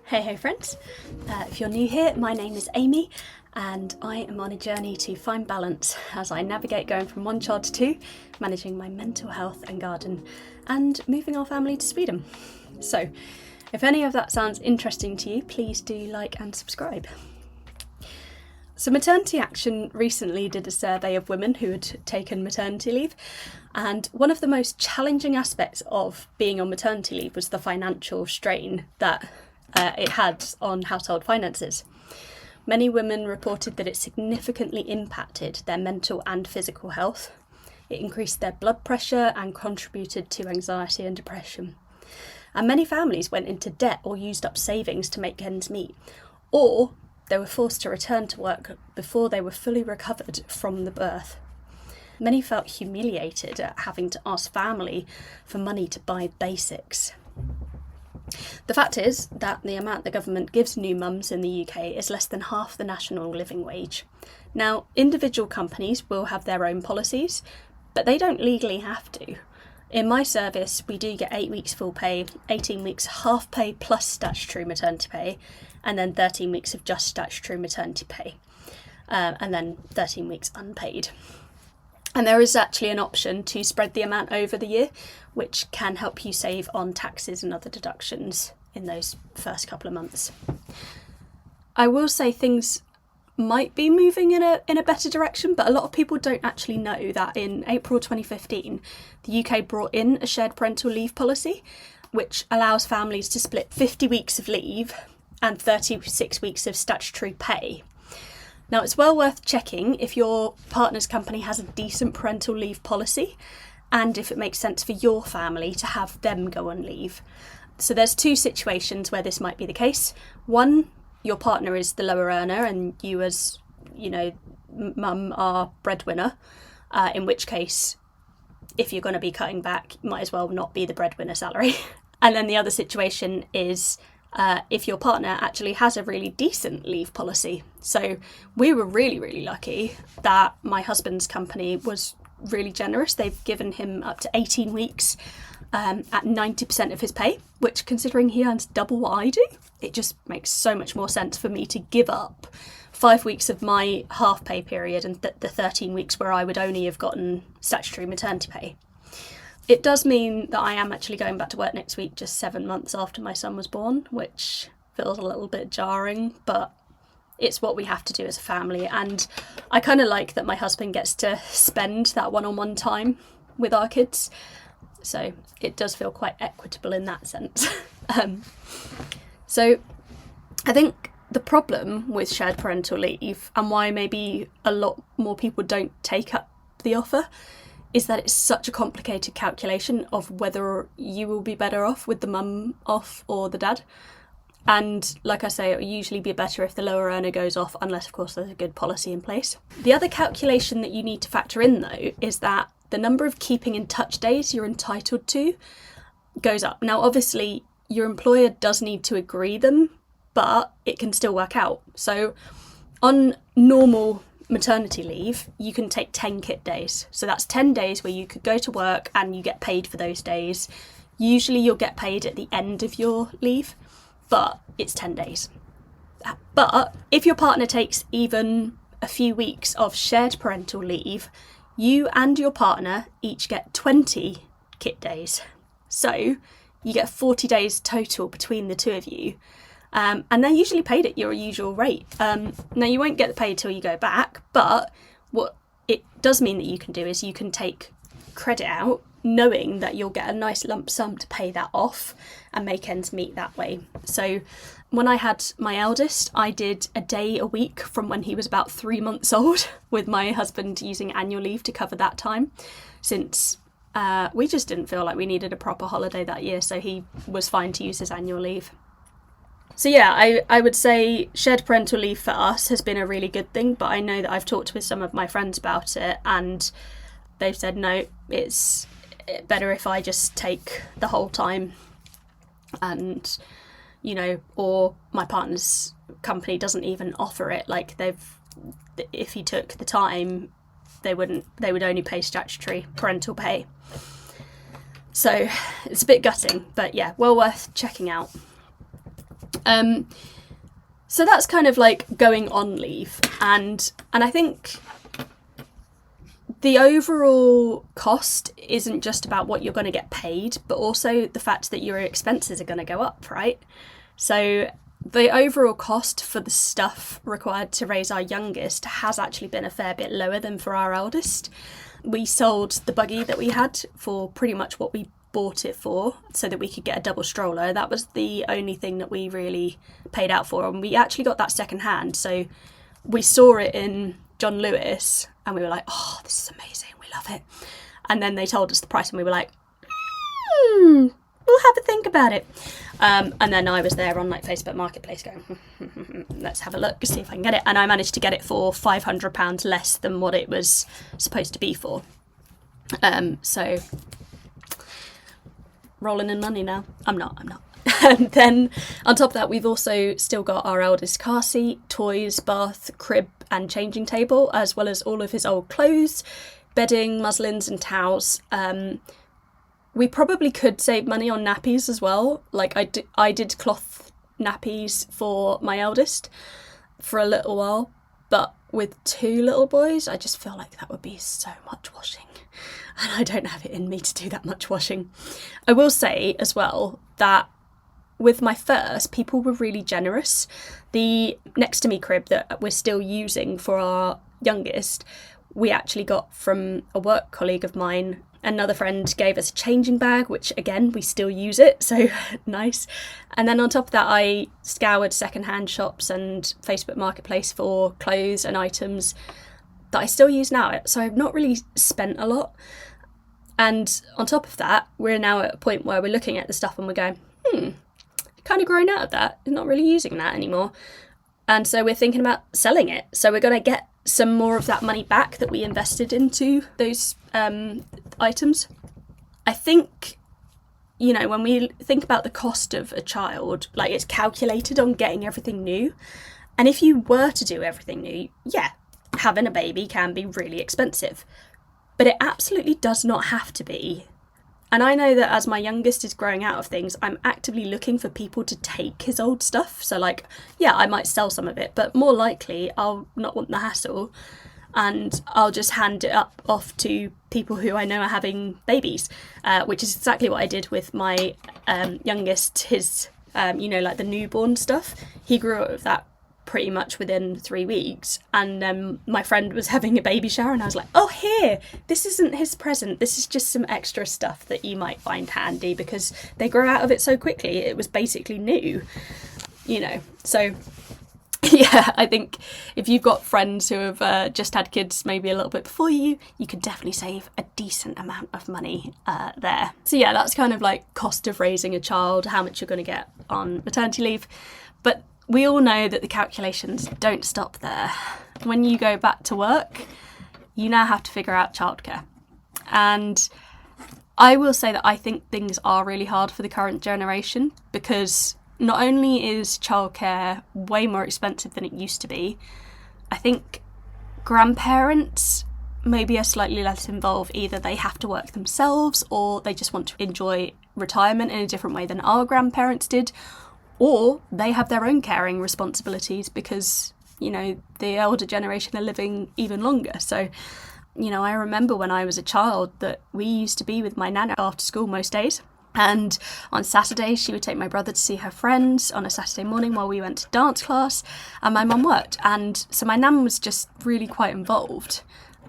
Hey friends, if you're new here, my name is Amy and I am on a journey to find balance as I navigate going from one child to two, managing my mental health and garden, and moving our family to Sweden. So if any of that sounds interesting to you, please do like and subscribe. So Maternity Action recently did a survey of women who had taken maternity leave, and one of the most challenging aspects of being on maternity leave was the financial strain that it had on household finances. Many women reported that it significantly impacted their mental and physical health. It increased their blood pressure and contributed to anxiety and depression. And many families went into debt or used up savings to make ends meet, or they were forced to return to work before they were fully recovered from the birth. Many felt humiliated at having to ask family for money to buy basics. The fact is that the amount the government gives new mums in the UK is less than half the national living wage. Now, individual companies will have their own policies, but they don't legally have to. In my service, we do get 8 weeks full pay, 18 weeks half pay plus statutory maternity pay, and then 13 weeks of just statutory maternity pay, and then 13 weeks unpaid. And there is actually an option to spread the amount over the year, which can help you save on taxes and other deductions in those first couple of months. I will say things might be moving in a better direction, but a lot of people don't actually know that in April 2015, the UK brought in a shared parental leave policy, which allows families to split 50 weeks of leave and 36 weeks of statutory pay. Now, it's well worth checking if your partner's company has a decent parental leave policy and if it makes sense for your family to have them go on leave. So there's two situations where this might be the case. One, your partner is the lower earner and you as, mum are breadwinner, in which case, if you're going to be cutting back, you might as well not be the breadwinner salary. And then the other situation is if your partner actually has a really decent leave policy. So we were really, really lucky that my husband's company was really generous. They've given him up to 18 weeks at 90% of his pay, which, considering he earns double what I do, it just makes so much more sense for me to give up 5 weeks of my half pay period and the 13 weeks where I would only have gotten statutory maternity pay. It does mean that I am actually going back to work next week, just 7 months after my son was born, which feels a little bit jarring, but it's what we have to do as a family. And I kind of like that my husband gets to spend that one-on-one time with our kids. So it does feel quite equitable in that sense. So I think the problem with shared parental leave and why maybe a lot more people don't take up the offer is that it's such a complicated calculation of whether you will be better off with the mum off or the dad. And like I say, it will usually be better if the lower earner goes off, unless of course there's a good policy in place. The other calculation that you need to factor in though is that the number of keeping in touch days you're entitled to goes up. Now obviously your employer does need to agree them, but it can still work out. So on normal maternity leave, you can take 10 kit days. So that's 10 days where you could go to work and you get paid for those days. Usually you'll get paid at the end of your leave, but it's 10 days. But if your partner takes even a few weeks of shared parental leave, you and your partner each get 20 kit days. So you get 40 days total between the two of you. And they're usually paid at your usual rate. Now, you won't get paid till you go back, but what it does mean that you can do is you can take credit out, knowing that you'll get a nice lump sum to pay that off and make ends meet that way. So when I had my eldest, I did a day a week from when he was about 3 months old, with my husband using annual leave to cover that time, since we just didn't feel like we needed a proper holiday that year, so he was fine to use his annual leave. So yeah, I would say shared parental leave for us has been a really good thing, but I know that I've talked with some of my friends about it and they've said, no, it's better if I just take the whole time and, or my partner's company doesn't even offer it. Like if he took the time, they would only pay statutory parental pay. So it's a bit gutting, but yeah, well worth checking out. So that's kind of like going on leave, and I think the overall cost isn't just about what you're going to get paid, but also the fact that your expenses are going to go up, right? So the overall cost for the stuff required to raise our youngest has actually been a fair bit lower than for our eldest. We sold the buggy that we had for pretty much what we bought it for, so that we could get a double stroller. That was the only thing that we really paid out for, and we actually got that second hand. So we saw it in John Lewis and we were like, oh, this is amazing, we love it. And then they told us the price and we were like, we'll have a think about it. And then I was there on like Facebook Marketplace going, let's have a look, see if I can get it. And I managed to get it for £500 less than what it was supposed to be for. So rolling in money now. I'm not. And then on top of that, we've also still got our eldest car seat, toys, bath, crib and changing table, as well as all of his old clothes, bedding, muslins and towels. We probably could save money on nappies as well. Like I did cloth nappies for my eldest for a little while, but with 2 little boys, I just feel like that would be so much washing. And I don't have it in me to do that much washing. I will say as well that with my first, people were really generous. The next to me crib that we're still using for our youngest, we actually got from a work colleague of mine. Another friend gave us a changing bag, which again, we still use it, so nice. And then on top of that, I scoured secondhand shops and Facebook Marketplace for clothes and items that I still use now. So I've not really spent a lot. And on top of that, we're now at a point where we're looking at the stuff and we're going, kind of grown out of that. We're not really using that anymore. And so we're thinking about selling it. So we're going to get some more of that money back that we invested into those items. I think, you know, when we think about the cost of a child, like it's calculated on getting everything new. And if you were to do everything new, yeah, having a baby can be really expensive. But it absolutely does not have to be. And I know that as my youngest is growing out of things, I'm actively looking for people to take his old stuff. So like, yeah, I might sell some of it, but more likely I'll not want the hassle and I'll just hand it off to people who I know are having babies, which is exactly what I did with my youngest, his, like the newborn stuff. He grew out of that pretty much within 3 weeks, and my friend was having a baby shower and I was like, oh, here, this isn't his present, this is just some extra stuff that you might find handy because they grow out of it so quickly. It was basically new, so yeah, I think if you've got friends who have just had kids maybe a little bit before you could definitely save a decent amount of money there. So yeah, that's kind of like cost of raising a child, how much you're going to get on maternity leave. But we all know that the calculations don't stop there. When you go back to work, you now have to figure out childcare. And I will say that I think things are really hard for the current generation because not only is childcare way more expensive than it used to be, I think grandparents maybe are slightly less involved. Either they have to work themselves or they just want to enjoy retirement in a different way than our grandparents did. Or they have their own caring responsibilities because, the elder generation are living even longer. So, I remember when I was a child that we used to be with my nana after school most days. And on Saturdays, she would take my brother to see her friends on a Saturday morning while we went to dance class. And my mum worked. And so my nan was just really quite involved.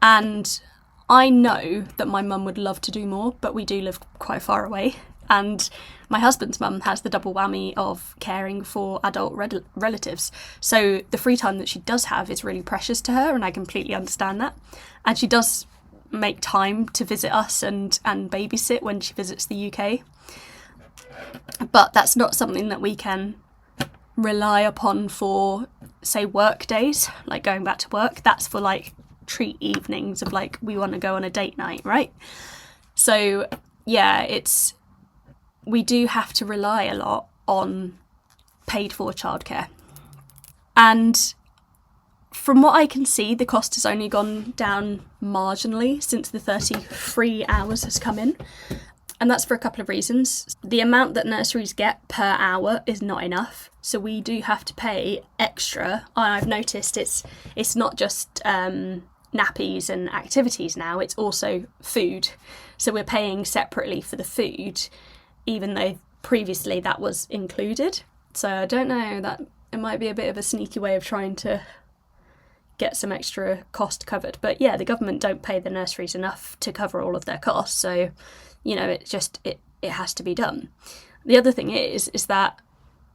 And I know that my mum would love to do more, but we do live quite far away. And my husband's mum has the double whammy of caring for adult relatives. So the free time that she does have is really precious to her, and I completely understand that. And she does make time to visit us and babysit when she visits the UK. But that's not something that we can rely upon for, say, work days, like going back to work. That's for like treat evenings of like, we want to go on a date night, right? So yeah, we do have to rely a lot on paid for childcare. And from what I can see, the cost has only gone down marginally since the 33 hours has come in. And that's for a couple of reasons. The amount that nurseries get per hour is not enough. So we do have to pay extra. I've noticed it's not just nappies and activities now, it's also food. So we're paying separately for the food, even though previously that was included. So I don't know, that it might be a bit of a sneaky way of trying to get some extra cost covered. But yeah, the government don't pay the nurseries enough to cover all of their costs. So, it has to be done. The other thing is that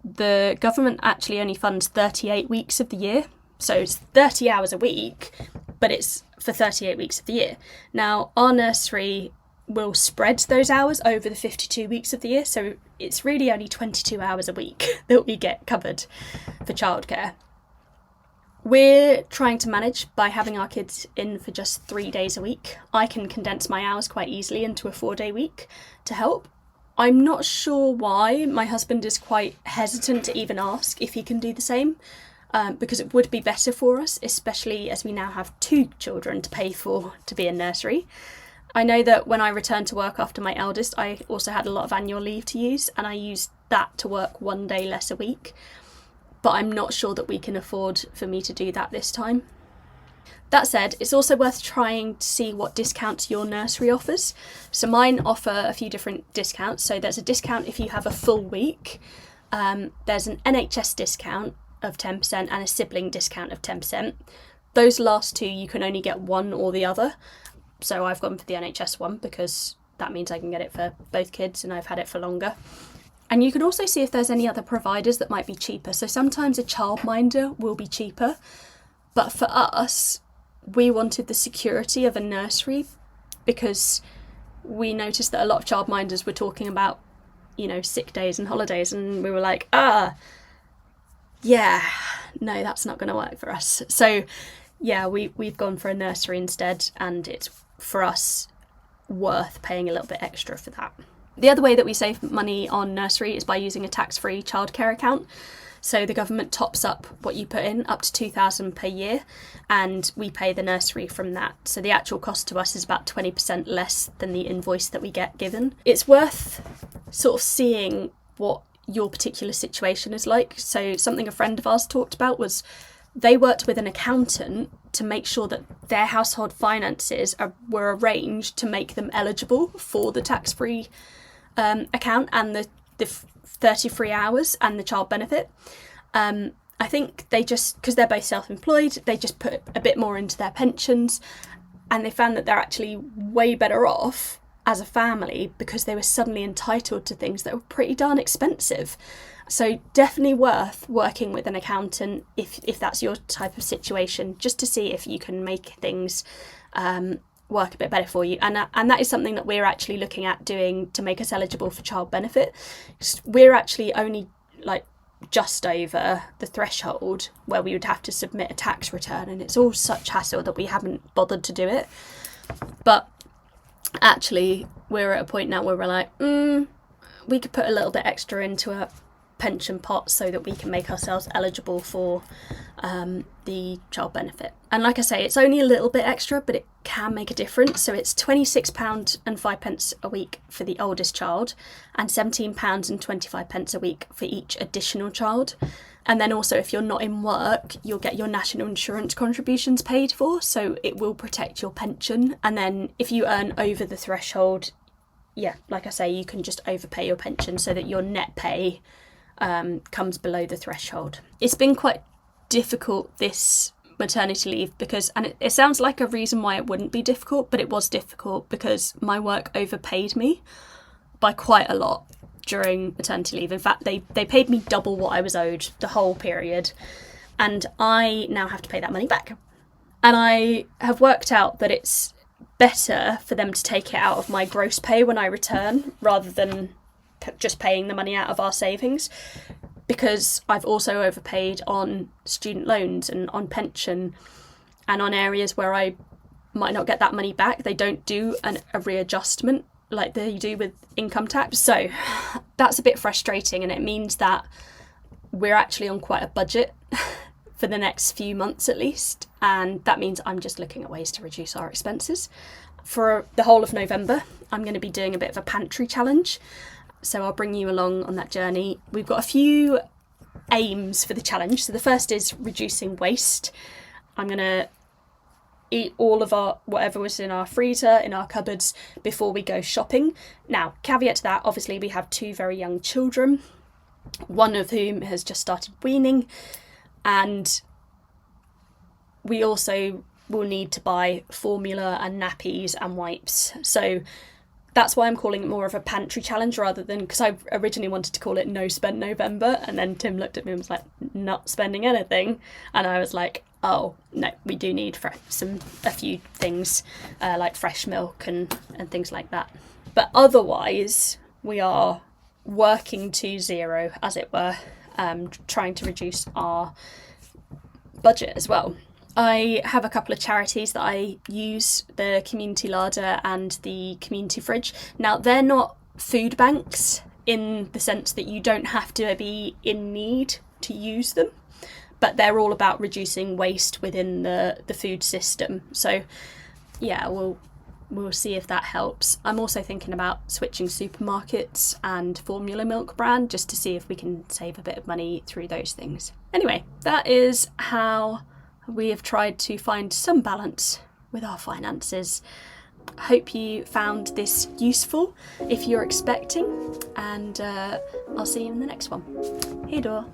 the government actually only funds 38 weeks of the year. So it's 30 hours a week, but it's for 38 weeks of the year. Now, our nursery will spread those hours over the 52 weeks of the year. So it's really only 22 hours a week that we get covered for childcare. We're trying to manage by having our kids in for just 3 days a week. I can condense my hours quite easily into a 4-day week to help. I'm not sure why. My husband is quite hesitant to even ask if he can do the same, because it would be better for us, especially as we now have 2 children to pay for to be in nursery. I know that when I returned to work after my eldest, I also had a lot of annual leave to use, and I used that to work 1 day less a week. But I'm not sure that we can afford for me to do that this time. That said, it's also worth trying to see what discounts your nursery offers. So mine offer a few different discounts. So there's a discount if you have a full week. There's an NHS discount of 10% and a sibling discount of 10%. Those last 2, you can only get one or the other. So I've gone for the NHS one because that means I can get it for both kids and I've had it for longer. And you can also see if there's any other providers that might be cheaper. So sometimes a childminder will be cheaper. But for us, we wanted the security of a nursery because we noticed that a lot of childminders were talking about, sick days and holidays. And we were like, yeah, no, that's not going to work for us. So yeah, we've gone for a nursery instead, and it's, for us, worth paying a little bit extra for that. The other way that we save money on nursery is by using a tax-free childcare account. So the government tops up what you put in up to $2,000 per year, and we pay the nursery from that. So the actual cost to us is about 20% less than the invoice that we get given. It's worth sort of seeing what your particular situation is like. So something a friend of ours talked about was they worked with an accountant to make sure that their household finances were arranged to make them eligible for the tax-free account and the 33 hours and the child benefit. I think they just, because they're both self-employed, they just put a bit more into their pensions, and they found that they're actually way better off as a family because they were suddenly entitled to things that were pretty darn expensive. So definitely worth working with an accountant if that's your type of situation, just to see if you can make things work a bit better for you. And that is something that we're actually looking at doing to make us eligible for child benefit. We're actually only just over the threshold where we would have to submit a tax return, and it's all such hassle that we haven't bothered to do it. But actually we're at a point now where we're like, we could put a little bit extra into a pension pot so that we can make ourselves eligible for the child benefit. And like I say, it's only a little bit extra, but it can make a difference. So it's £26.05 a week for the oldest child, and £17.25 a week for each additional child. And then also, if you're not in work, you'll get your national insurance contributions paid for, so it will protect your pension. And then if you earn over the threshold, yeah, like I say, you can just overpay your pension so that your net pay comes below the threshold. It's been quite difficult, this maternity leave, because, and it sounds like a reason why it wouldn't be difficult, but it was difficult because my work overpaid me by quite a lot during maternity leave. In fact, they paid me double what I was owed the whole period, and I now have to pay that money back. And I have worked out that it's better for them to take it out of my gross pay when I return rather than just paying the money out of our savings, because I've also overpaid on student loans and on pension, and on areas where I might not get that money back. They don't do a readjustment like they do with income tax. So that's a bit frustrating, and it means that we're actually on quite a budget for the next few months at least, and that means I'm just looking at ways to reduce our expenses. For the whole of November, I'm going to be doing a bit of a pantry challenge. So I'll bring you along on that journey. We've got a few aims for the challenge. So the first is reducing waste. I'm going to eat all of our whatever was in our freezer, in our cupboards, before we go shopping. Now, caveat to that, obviously we have 2 very young children, one of whom has just started weaning, and we also will need to buy formula and nappies and wipes. So that's why I'm calling it more of a pantry challenge rather than, because I originally wanted to call it No Spend November, and then Tim looked at me and was like, not spending anything, and I was like, oh no, we do need a few things like fresh milk and things like that. But otherwise, we are working to zero, as it were, trying to reduce our budget as well. I have a couple of charities that I use, the Community Larder and the Community Fridge. Now, they're not food banks in the sense that you don't have to be in need to use them, but they're all about reducing waste within the food system. So yeah, we'll see if that helps. I'm also thinking about switching supermarkets and formula milk brand just to see if we can save a bit of money through those things. Anyway, that is how we have tried to find some balance with our finances. I hope you found this useful if you're expecting, and I'll see you in the next one. Hej då!